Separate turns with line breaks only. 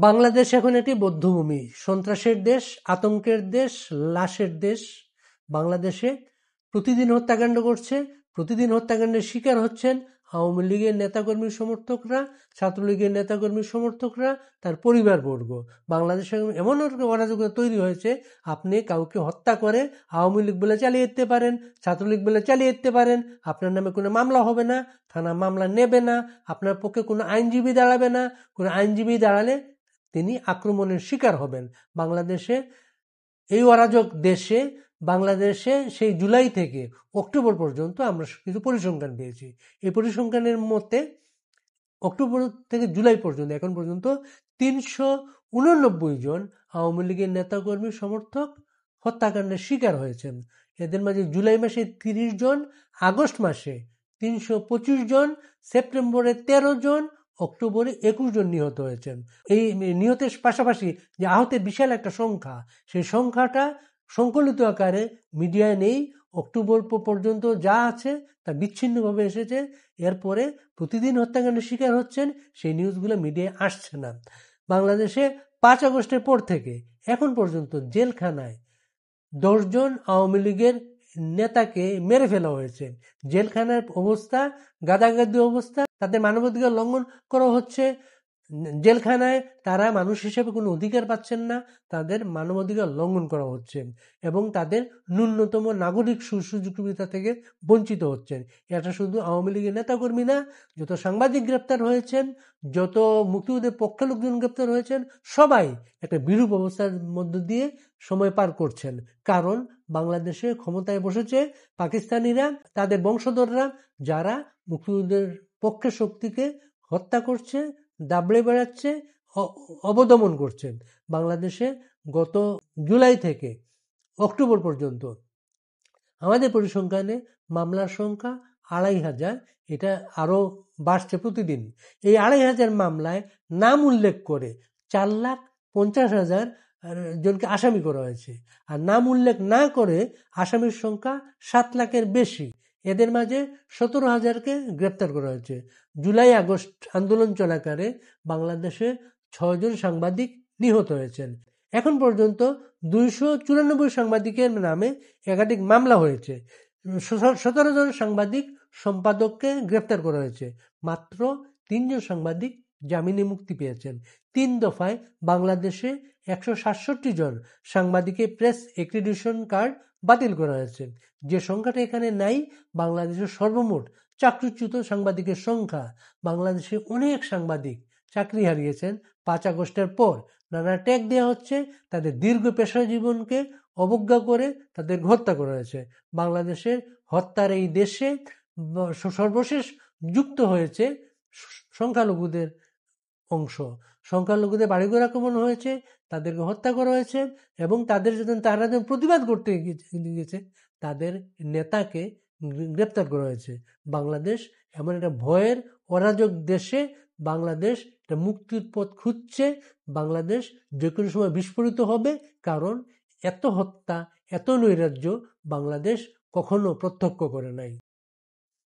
বাংলাদেশ এখন একটি বধ্যভূমি, সন্ত্রাসের দেশ, আতঙ্কের দেশ, লাশের দেশ। বাংলাদেশে প্রতিদিন হত্যাকাণ্ড ঘটছে, প্রতিদিন হত্যাকাণ্ডের শিকার হচ্ছেন আওয়ামী লীগের নেতাকর্মী সমর্থকরা, ছাত্রলীগের নেতাকর্মী সমর্থকরা, তার পরিবারবর্গ। বাংলাদেশে এমন অরাজকতা তৈরি হয়েছে, আপনি কাউকে হত্যা করে আওয়ামী লীগ বলে চালিয়ে দিতে পারেন, ছাত্রলীগ বলে চালিয়ে দিতে পারেন, আপনার নামে কোনো মামলা হবে না, থানা মামলা নেবে না, আপনার পক্ষে কোনো আইনজীবী দাঁড়াবে না, কোনো আইনজীবী দাঁড়ালে তিনি আক্রমণের শিকার হবেন। বাংলাদেশে এই অরাজক দেশে বাংলাদেশে সেই জুলাই থেকে অক্টোবর পর্যন্ত আমরা কিছু পরিসংখ্যান পেয়েছি। এই পরিসংখ্যানের মতে অক্টোবর থেকে জুলাই পর্যন্ত এখন পর্যন্ত ৩৮৯ জন আওয়ামী লীগের নেতাকর্মী সমর্থক হত্যাকাণ্ডের শিকার হয়েছেন। এদের মাঝে জুলাই মাসে ৩০ জন, আগস্ট মাসে ৩২৫ জন, সেপ্টেম্বরে ১৩ জন, অক্টোবরে ২১ জন নিহত হয়েছেন। এই নিহতের পাশাপাশি যে আহতের বিশাল একটা সংখ্যা, সেই সংখ্যাটা সংকলিত আকারে মিডিয়ায় নেই। অক্টোবর পর্যন্ত যা আছে তা বিচ্ছিন্নভাবে এসেছে। এরপরে প্রতিদিন হত্যাকাণ্ডের শিকার হচ্ছেন, সেই নিউজগুলো মিডিয়ায় আসছে না। বাংলাদেশে ৫ আগস্টের পর থেকে এখন পর্যন্ত জেলখানায় ১০ জন আওয়ামী লীগের নেতাকে মেরে ফেলা হয়েছে। জেলখানার অবস্থা গাদাগাদি অবস্থা, তাদের মানবাধিকার লঙ্ঘন করা হচ্ছে। জেলখানায় তারা মানুষ হিসেবে কোনো অধিকার পাচ্ছেন না, তাদের মানবাধিকার লঙ্ঘন করা হচ্ছে এবং তাদের ন্যূনতম নাগরিক সুযোগ সুবিধা থেকে বঞ্চিত হচ্ছেন। এটা শুধু আওয়ামী লীগের নেতাকর্মী না, যত সাংবাদিক গ্রেপ্তার হয়েছেন, যত মুক্তিযুদ্ধের পক্ষের লোকজন গ্রেপ্তার হয়েছেন, সবাই একটা বিরূপ অবস্থার মধ্য দিয়ে সময় পার করছেন। কারণ বাংলাদেশে ক্ষমতায় বসেছে পাকিস্তানিরা, তাদের বংশধররা, যারা মুক্তিযুদ্ধের পক্ষের শক্তিকে হত্যা করছে, দাবড়ে বেড়াচ্ছে, অবদমন করছেন। বাংলাদেশে গত জুলাই থেকে অক্টোবর পর্যন্ত আমাদের পরিসংখ্যানে মামলার সংখ্যা ২৫০০, এটা আরও বাড়ছে প্রতিদিন। এই ২৫০০ মামলায় নাম উল্লেখ করে ৪,৫০,০০০ জনকে আসামি করা হয়েছে, আর নাম উল্লেখ না করে আসামির সংখ্যা ৭ লাখের বেশি। এদের মাঝে ১৭,০০০কে গ্রেপ্তার করা হয়েছে। জুলাই আগস্ট আন্দোলন চলাকালে বাংলাদেশে ৬ জন সাংবাদিক নিহত হয়েছেন। এখন পর্যন্ত ২৯৪ সাংবাদিকের নামে একাধিক মামলা হয়েছে। ১৭ জন সাংবাদিক সম্পাদককে গ্রেপ্তার করা হয়েছে। মাত্র ৩ জন সাংবাদিক জামিনে মুক্তি পেয়েছেন। ৩ দফায় বাংলাদেশে ১৬৭ জন সাংবাদিকের প্রেস এক্রিডিটেশন কার্ড বাতিল করা হয়েছে। যে সংখ্যাটা এখানে নাই, বাংলাদেশের সর্বমোট চাকরিচ্যুত সাংবাদিকের সংখ্যা। বাংলাদেশে অনেক সাংবাদিক চাকরি হারিয়েছেন ৫ আগস্টের পর। নানা ট্যাগ দেওয়া হচ্ছে, তাদের দীর্ঘ পেশা জীবনকে অবজ্ঞা করে তাদের হত্যা করা হয়েছে। বাংলাদেশের হত্যার এই দেশে সর্বশেষ যুক্ত হয়েছে সংখ্যালঘুদের অংশ। সংখ্যালঘুদের বাড়িঘর আক্রমণ হয়েছে, তাদেরকে হত্যা করা হয়েছে এবং তারা যখন প্রতিবাদ করতে গিয়েছে, তাদের নেতাকে গ্রেপ্তার করা হয়েছে। বাংলাদেশ এমন একটা ভয়ের অরাজক দেশে বাংলাদেশ একটা মুক্তির পথ খুঁজছে। বাংলাদেশ যে কোনো সময় বিস্ফোরিত হবে, কারণ এত হত্যা, এত নৈরাজ্য বাংলাদেশ কখনো প্রত্যক্ষ করে নাই।